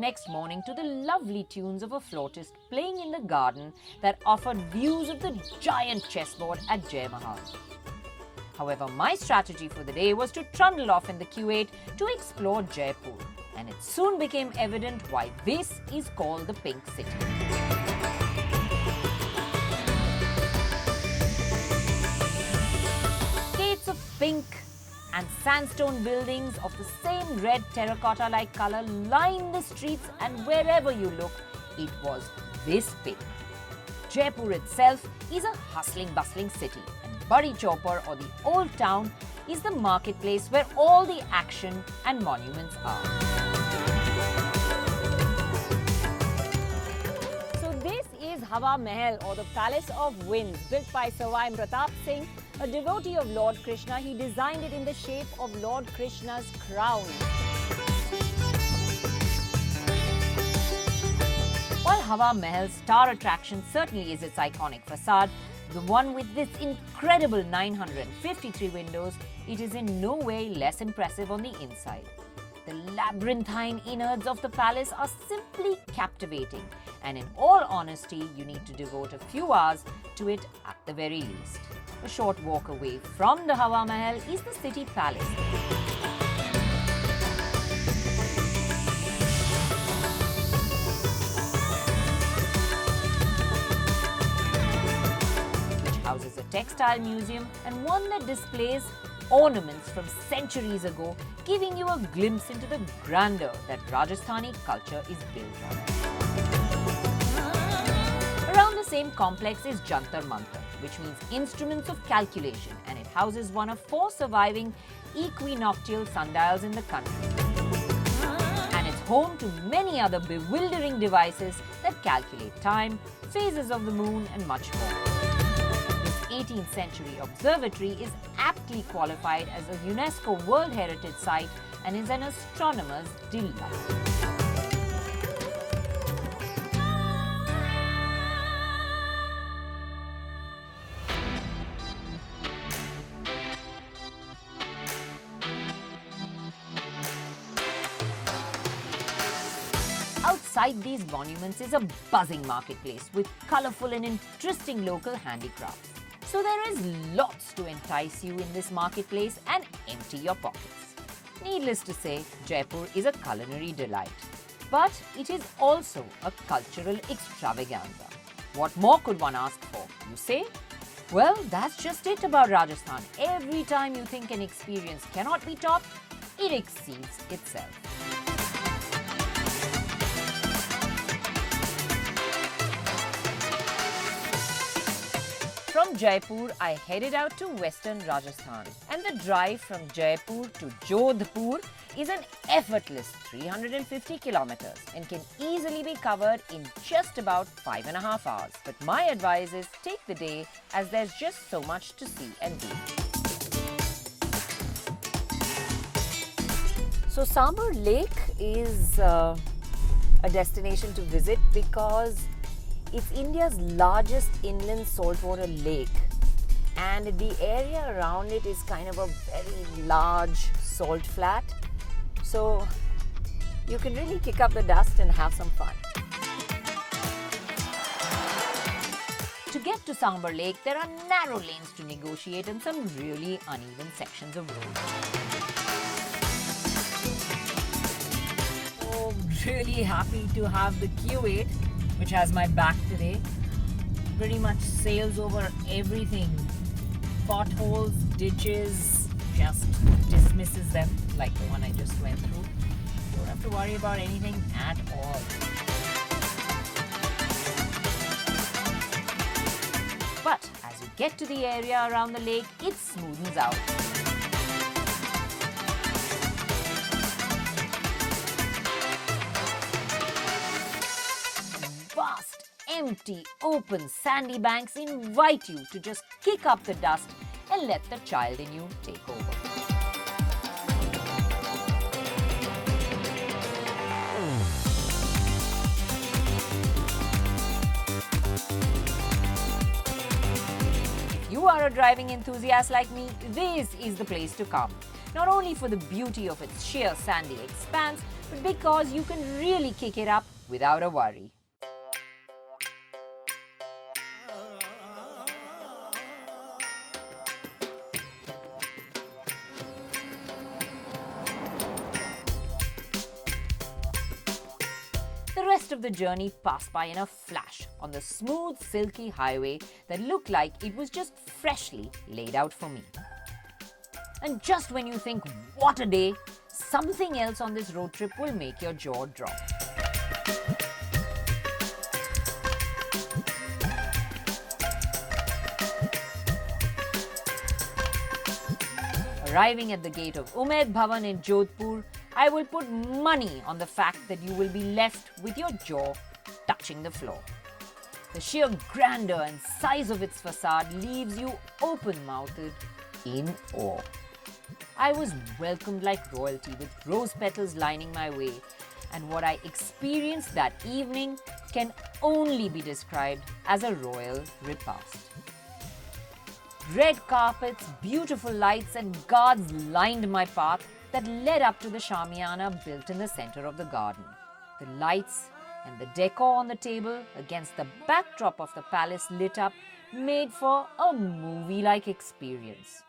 next morning to the lovely tunes of a flautist playing in the garden that offered views of the giant chessboard at Jai Mahal. However, my strategy for the day was to trundle off in the Q8 to explore Jaipur, and it soon became evident why this is called the Pink City. Gates of pink and sandstone buildings of the same red terracotta-like color line the streets, and wherever you look, it was this pink. Jaipur itself is a hustling, bustling city, and Badi Chopar, or the Old Town, is the marketplace where all the action and monuments are. So this is Hawa Mahal, or the Palace of Winds, built by Sawai Pratap Singh, a devotee of Lord Krishna. He designed it in the shape of Lord Krishna's crown. While Hawa Mahal's star attraction certainly is its iconic facade, the one with this incredible 953 windows, it is in no way less impressive on the inside. The labyrinthine innards of the palace are simply captivating, and in all honesty, you need to devote a few hours to it at the very least. A short walk away from the Hawa Mahal is the City Palace. Which houses a textile museum and one that displays ornaments from centuries ago, giving you a glimpse into the grandeur that Rajasthani culture is built on. Around the same complex is Jantar Mantar, which means instruments of calculation, and it houses one of 4 surviving equinoctial sundials in the country. And it's home to many other bewildering devices that calculate time, phases of the moon, and much more. This 18th century observatory is aptly qualified as a UNESCO World Heritage Site and is an astronomer's delight. Outside these monuments is a buzzing marketplace with colourful and interesting local handicrafts. So there is lots to entice you in this marketplace and empty your pockets. Needless to say, Jaipur is a culinary delight. But it is also a cultural extravaganza. What more could one ask for, you say? Well, that's just it about Rajasthan. Every time you think an experience cannot be topped, it exceeds itself. From Jaipur, I headed out to western Rajasthan, and the drive from Jaipur to Jodhpur is an effortless 350 kilometers and can easily be covered in just about 5.5 hours. But my advice is take the day, as there's just so much to see and do. So Sambar Lake is a destination to visit because it's India's largest inland saltwater lake, and the area around it is kind of a very large salt flat. So you can really kick up the dust and have some fun. To get to Sambar Lake, there are narrow lanes to negotiate and some really uneven sections of road. So really happy to have the Q8, which has my back today. Pretty much sails over everything. Potholes, ditches, just dismisses them like the one I just went through. Don't have to worry about anything at all. But as you get to the area around the lake, it smoothens out. Vast, empty, open, sandy banks invite you to just kick up the dust and let the child in you take over. If you are a driving enthusiast like me, this is the place to come. not only for the beauty of its sheer sandy expanse, but because you can really kick it up without a worry. The rest of the journey passed by in a flash on the smooth, silky highway that looked like it was just freshly laid out for me. And just when you think, what a day, something else on this road trip will make your jaw drop. Arriving at the gate of Umaid Bhavan in Jodhpur, I will put money on the fact that you will be left with your jaw touching the floor. The sheer grandeur and size of its facade leaves you open-mouthed in awe. I was welcomed like royalty with rose petals lining my way, and what I experienced that evening can only be described as a royal repast. Red carpets, beautiful lights and guards lined my path that led up to the shamiana built in the center of the garden. The lights and the decor on the table against the backdrop of the palace lit up made for a movie-like experience.